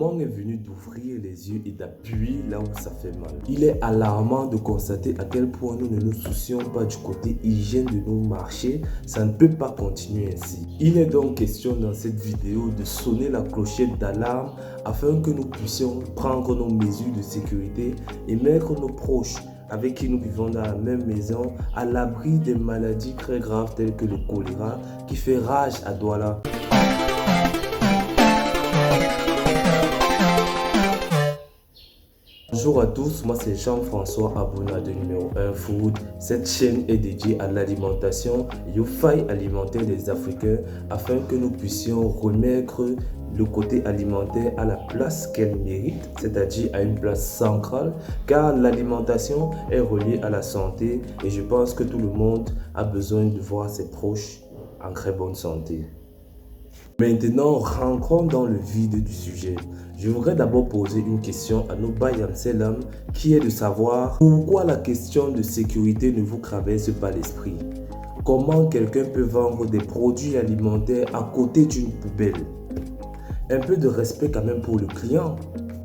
moment est venu d'ouvrir les yeux et d'appuyer là où ça fait mal. Il est alarmant de constater à quel point nous ne nous soucions pas du côté hygiène de nos marchés. Ça ne peut pas continuer ainsi. Il est donc question dans cette vidéo de sonner la clochette d'alarme afin que nous puissions prendre nos mesures de sécurité et mettre nos proches avec qui nous vivons dans la même maison à l'abri des maladies très graves telles que le choléra qui fait rage à Douala. Bonjour à tous, moi c'est Jean-François Abouna de numéro 1 Food. Cette chaîne est dédiée à l'alimentation et aux failles alimentaires des Africains afin que nous puissions remettre le côté alimentaire à la place qu'elle mérite, c'est-à-dire à une place centrale, car l'alimentation est reliée à la santé et je pense que tout le monde a besoin de voir ses proches en très bonne santé. Maintenant, rentrons dans le vide du sujet. Je voudrais d'abord poser une question à nos Bayam Selam qui est de savoir pourquoi la question de sécurité ne vous traverse pas l'esprit. Comment quelqu'un peut vendre des produits alimentaires à côté d'une poubelle? Un peu de respect quand même pour le client.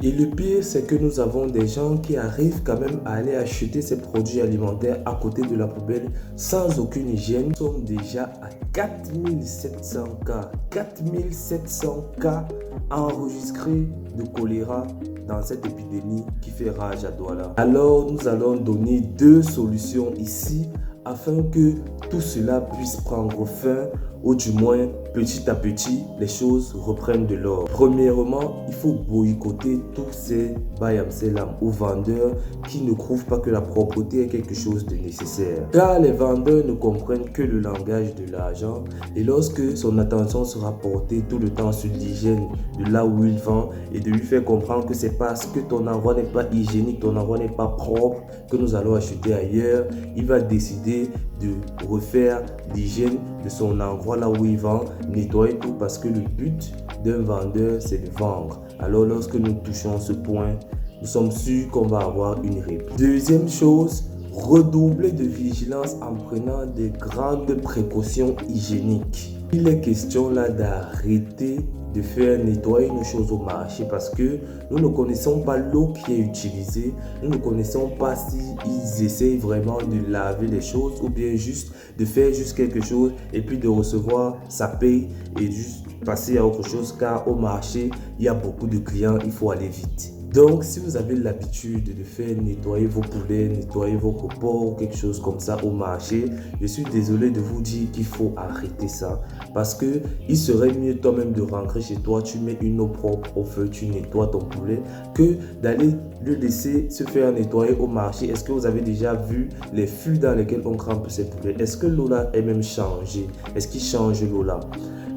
Et le pire, c'est que nous avons des gens qui arrivent quand même à aller acheter ces produits alimentaires à côté de la poubelle sans aucune hygiène. Nous sommes déjà à 4700 cas. 4700 cas enregistrés de choléra dans cette épidémie qui fait rage à Douala. Alors, nous allons donner deux solutions ici afin que tout cela puisse prendre fin ou du moins petit à petit les choses reprennent de l'ordre. Premièrement, il faut boycotter tous ces Bayam Selam ou vendeurs qui ne trouvent pas que la propreté est quelque chose de nécessaire. Car les vendeurs ne comprennent que le langage de l'argent et lorsque son attention sera portée tout le temps sur l'hygiène de là où il vend et de lui faire comprendre que c'est parce que ton endroit n'est pas hygiénique, ton endroit n'est pas propre que nous allons acheter ailleurs, il va décider de refaire l'hygiène de son endroit là où il vend, nettoyer tout parce que le but d'un vendeur c'est de vendre. Alors lorsque nous touchons ce point, nous sommes sûrs qu'on va avoir une réponse. Deuxième chose, redoubler de vigilance en prenant des grandes précautions hygiéniques. Il est question là d'arrêter de faire nettoyer nos choses au marché parce que nous ne connaissons pas l'eau qui est utilisée, nous ne connaissons pas s'ils essayent vraiment de laver les choses ou bien juste de faire juste quelque chose et puis de recevoir sa paye et juste passer à autre chose car au marché il y a beaucoup de clients, il faut aller vite. Donc, si vous avez l'habitude de faire nettoyer vos poulets, nettoyer vos copeaux ou quelque chose comme ça au marché, je suis désolé de vous dire qu'il faut arrêter ça. Parce que il serait mieux toi-même de rentrer chez toi, tu mets une eau propre au feu, tu nettoies ton poulet, que d'aller le laisser se faire nettoyer au marché. Est-ce que vous avez déjà vu les fûts dans lesquels on trempe ces poulets? Est-ce que l'eau là est même changée? Est-ce qu'ils changent l'eau là?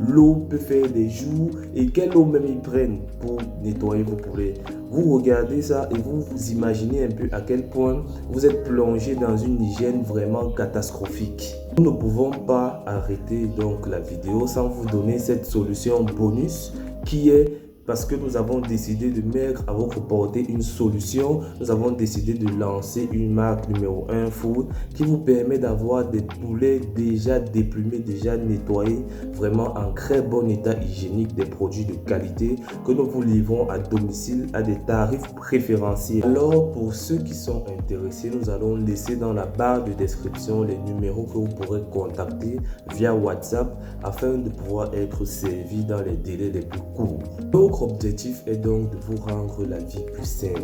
L'eau peut faire des jours et quelle eau même ils prennent pour nettoyer vos poulets. Vous regardez ça et vous vous imaginez un peu à quel point vous êtes plongé dans une hygiène vraiment catastrophique. Nous ne pouvons pas arrêter donc la vidéo sans vous donner cette solution bonus qui est parce que nous avons décidé de mettre à votre portée une solution. Nous avons décidé de lancer une marque numéro 1 Food qui vous permet d'avoir des poulets déjà déplumés, déjà nettoyés, vraiment en très bon état hygiénique, des produits de qualité que nous vous livrons à domicile à des tarifs préférentiels. Alors pour ceux qui sont intéressés, nous allons laisser dans la barre de description les numéros que vous pourrez contacter via WhatsApp afin de pouvoir être servi dans les délais les plus courts. Notre objectif est donc de vous rendre la vie plus simple,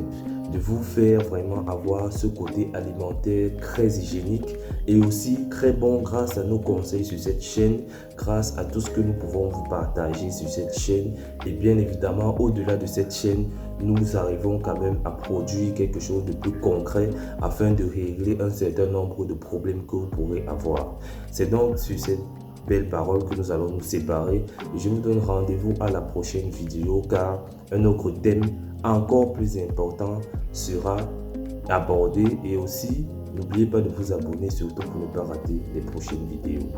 de vous faire vraiment avoir ce côté alimentaire très hygiénique et aussi très bon grâce à nos conseils sur cette chaîne, grâce à tout ce que nous pouvons vous partager sur cette chaîne et bien évidemment au-delà de cette chaîne, nous arrivons quand même à produire quelque chose de plus concret afin de régler un certain nombre de problèmes que vous pourrez avoir. C'est donc sur cette belles paroles que nous allons nous séparer et je vous donne rendez-vous à la prochaine vidéo car un autre thème encore plus important sera abordé et aussi n'oubliez pas de vous abonner surtout pour ne pas rater les prochaines vidéos.